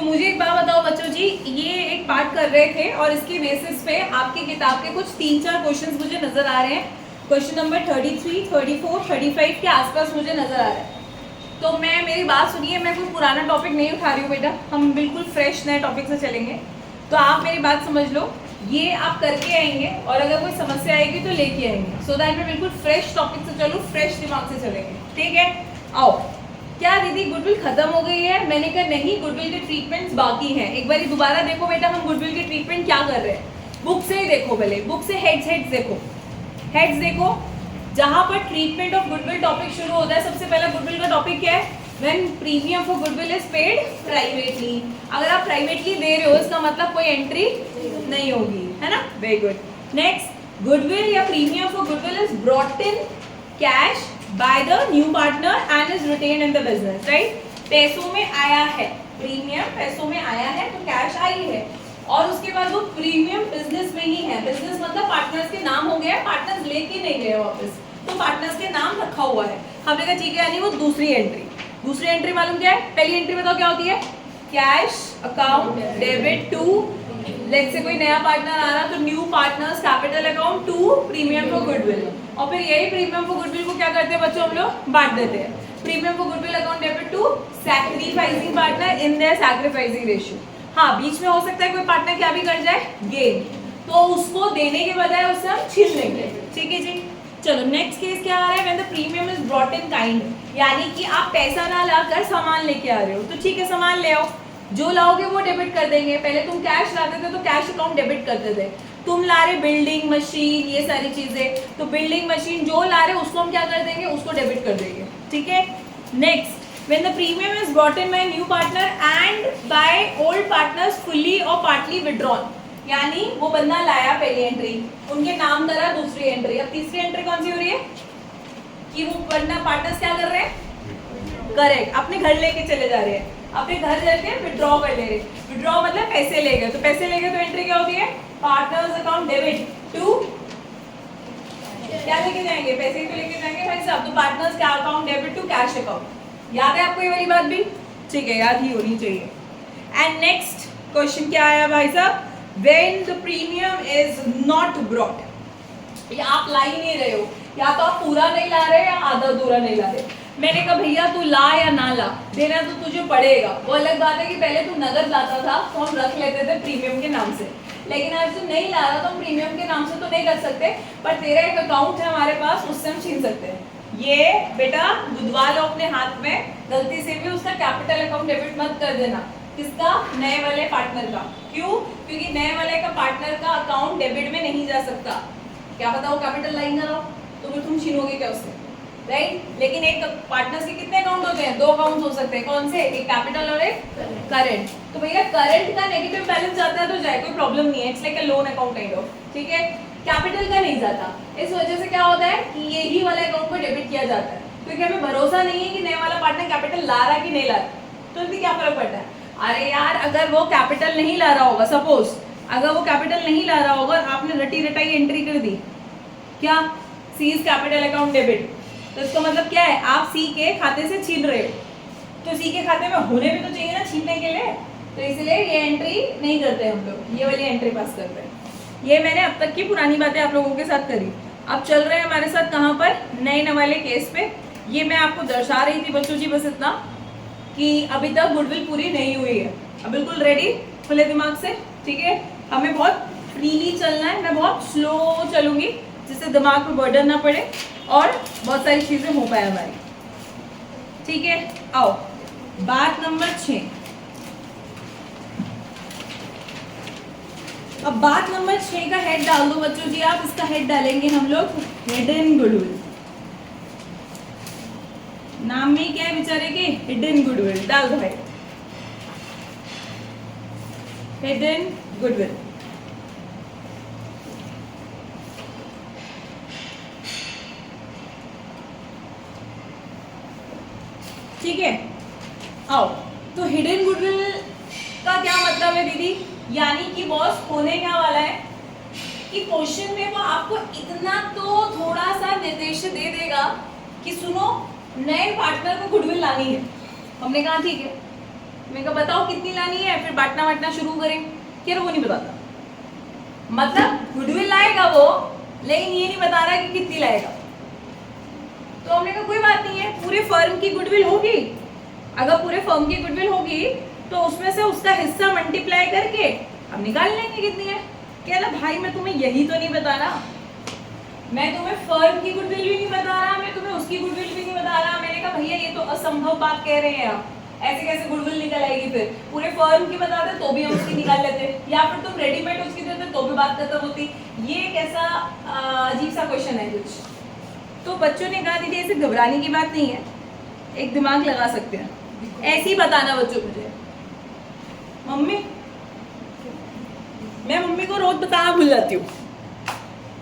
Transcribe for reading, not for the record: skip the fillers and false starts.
तो मुझे एक बात बताओ बच्चों जी, ये एक पार्ट कर रहे थे और इसके बेसिस पे आपकी किताब के कुछ 3-4 क्वेश्चंस मुझे नजर आ रहे हैं। क्वेश्चन नंबर 33, 34, 35 के आसपास मुझे नजर आ रहा है। तो मेरी बात सुनिए, मैं कोई पुराना टॉपिक नहीं उठा रही हूँ बेटा, हम बिल्कुल फ्रेश नए टॉपिक से चलेंगे। तो आप मेरी बात समझ लो, ये आप करके आएंगे और अगर कोई समस्या आएगी तो लेके आएंगे, सो दैट मैं बिल्कुल फ्रेश टॉपिक से चलूँ, फ्रेश दिमाग से चलेंगे, ठीक है। आओ। क्या दीदी गुडविल खत्म हो गई है? मैंने कहा नहीं, गुडविल के ट्रीटमेंट्स बाकी हैं। एक बार दोबारा देखो बेटा, हम गुडविल के ट्रीटमेंट क्या कर रहे हैं, बुक से ही देखो, पहले बुक से हेड्स देखो, हेड्स देखो, जहां पर ट्रीटमेंट ऑफ गुडविल टॉपिक शुरू होता है। सबसे पहला गुडविल का टॉपिक क्या है? When premium for goodwill is paid privately. अगर आप प्राइवेटली दे रहे हो इसका मतलब कोई एंट्री नहीं होगी, है ना। Very good. नेक्स्ट, गुडविल या premium for goodwill is brought in cash by the new partner and is retained in the business, right. पैसों में आया है, प्रीमियम पैसों में आया है तो कैश आई है, और उसके बाद वो प्रीमियम बिजनेस में ही है। बिजनेस मतलब पार्टनर्स के नाम हो गया, पार्टनर्स लेके नहीं गए वापस, तो पार्टनर्स के नाम रखा हुआ है। हमने कहा ठीक है, यानी वो दूसरी एंट्री। दूसरी एंट्री मालूम क्या है? पहली एंट्री बताओ क्या होती है? Cash account debit to, let's say कोई नया पार्टनर आ रहा तो new partner's capital account to premium for goodwill, और फिर यही प्रीमियम फॉर गुडविल को क्या करते हैं बच्चों, हम लोग बांट देते हैं। Premium for goodwill account debit to sacrificing partner in their sacrificing ratio. हाँ, बीच में हो सकता है कोई पार्टनर क्या भी कर जाए, गेन, तो उसको देने के बजाय उससे हम छीन लेंगे, ठीक है जी। चलो नेक्स्ट केस क्या आ रहा है? When the premium is brought in kind, यानी कि आप पैसा ना लाकर सामान लेके आ रहे हो, तो ठीक है सामान ले आओ, जो लाओगे वो डेबिट कर देंगे। पहले तुम कैश लाते थे तो कैश अकाउंट डेबिट करते थे, तुम ला रहे बिल्डिंग मशीन ये सारी चीजें, तो बिल्डिंग मशीन जो ला रहे उसको हम क्या कर देंगे, उसको डेबिट कर देंगे, ठीक है। Next, when the premium is brought in by new partner and by old partners fully or partly withdrawn, यानी वो बंदा लाया पहली एंट्री, उनके नाम करा दूसरी एंट्री, अब तीसरी एंट्री कौन सी हो रही है कि वो बंदा पार्टनर्स क्या कर रहे हैं, करेक्ट, अपने घर लेके चले जा रहे हैं, अपने घर जाके विड्रॉ कर ले रहे। विड्रॉ मतलब पैसे ले गए, तो पैसे ले गए तो एंट्री क्या होती है, पार्टनर्स अकाउंट डेबिट टू, क्या लेके जाएंगे, पैसे ही तो लेके जाएंगे भाई साहब, तो पार्टनर्स क्या account debit to cash account. याद है आपको ये वाली बात भी? ठीक है, याद ही होनी चाहिए। एंड नेक्स्ट क्वेश्चन क्या आया भाई साहब? When the premium is not brought, या आप ला ही नहीं रहे हो, या तो आप पूरा नहीं ला रहे या आधा अधूरा नहीं ला रहे। मैंने कहा भैया तू ला या ना ला, देना तो तुझे पड़ेगा। वो अलग बात है कि पहले तू नगद लाता था तो हम रख लेते थे प्रीमियम के नाम से, लेकिन आज तू नहीं ला रहा तो हम प्रीमियम के नाम से तो नहीं रख सकते, पर तेरा एक अकाउंट है हमारे पास, उससे हम छीन सकते हैं। ये बेटा दुधवा लो अपने हाथ में, गलती से भी उसका कैपिटल अकाउंट डेबिट मत कर देना। किसका? नए वाले पार्टनर का। क्यों? क्योंकि नए वाले का पार्टनर का अकाउंट डेबिट में नहीं जा सकता, क्या पता वो कैपिटल लाइन ना हो तो फिर तुम छीनोगे क्या उससे, राइट। लेकिन एक पार्टनर्स के कितने अकाउंट होते हैं? 2 अकाउंट हो सकते हैं, कौन से? एक कैपिटल और एक करंट। तो भैया करंट का नेगेटिव बैलेंस जाता है तो जाए, कोई प्रॉब्लम नहीं है, it's like a loan account kind of, ठीक है। कैपिटल का नहीं जाता, इस वजह से क्या होता है कि यही वाले अकाउंट को डेबिट किया जाता है, क्योंकि हमें भरोसा नहीं है कि नए वाला पार्टनर कैपिटल ला रहा कि नहीं ला रहा, तो इसमें क्या फर्क पड़ता है। अरे यार, अगर वो कैपिटल नहीं ला रहा होगा, सपोज अगर वो कैपिटल नहीं ला रहा होगा, आपने रटी रटाई एंट्री कर दी, क्या सीज कैपिटल अकाउंट डेबिट, तो इसका मतलब क्या है, आप सी के खाते से छीन रहे हो, तो सी के खाते में होने भी तो चाहिए ना छीनने के लिए, तो इसलिए ये एंट्री नहीं करते हम लोग, ये वाली एंट्री पास करते हैं। ये मैंने अब तक की पुरानी बातें आप लोगों के साथ करी। अब चल रहे हैं हमारे साथ कहाँ पर, नए वाले केस पे। ये मैं आपको दर्शा रही थी बच्चों जी, बस इतना कि अभी तक गुडविल पूरी नहीं हुई है, अब बिल्कुल रेडी खुले दिमाग से, ठीक है। हमें बहुत फ्रीली चलना है, मैं बहुत स्लो चलूंगी जिससे दिमाग पे बर्डन ना पड़े और बहुत सारी चीजें हो पाए हमारी, ठीक है। आओ बात नंबर 6। अब बात नंबर 6 का हेड डाल दो बच्चों जी आप, इसका हेड डालेंगे हम लोग हिडन गुडविल। नाम में क्या है बेचारे के, हिडन गुडविल, डाल दो भाई हिडन गुडविल। ठीक है, आओ। तो हिडन गुडविल का क्या मतलब है दीदी, यानी कि बॉस होने क्या वाला है कि क्वेश्चन में वो आपको इतना तो थोड़ा सा निर्देश दे देगा कि सुनो नए पार्टनर को गुडविल लानी है। हमने कहा ठीक है, मैं कहा बताओ कितनी लानी है, फिर बांटना बांटना शुरू करें। कह रहा वो नहीं बताता, मतलब गुडविल लाएगा वो, लेकिन ये नहीं बता रहा कि कितनी लाएगा। तो हमने कहा कोई बात नहीं है, पूरे फर्म की गुडविल होगी, अगर पूरे फर्म की गुडविल होगी तो उसमें से उसका हिस्सा मल्टीप्लाई करके हम निकाल लेंगे कितनी है। कह रहा भाई मैं तुम्हें यही तो नहीं बता रहा, मैं तुम्हें फर्म की गुडविल भी नहीं बता रहा, मैं तुम्हें उसकी गुडविल भी नहीं बता रहा। मैंने कहा भैया ये तो असंभव बात कह रहे हैं आप, ऐसे कैसे गुडविल निकल आएगी, फिर पूरे फर्म की बताते तो भी हम उसकी निकाल लेते, या फिर तुम रेडीमेड उसकी देते तो भी बात खत्म होती। ये कैसा अजीब सा क्वेश्चन है कुछ। तो बच्चों ने कहा दीदी ऐसे घबराने की बात नहीं है, एक दिमाग लगा सकते हैं, ऐसे ही बताना बच्चों मुझे। मम्मी, मैं मम्मी को रोज बताना भूल जाती हूँ।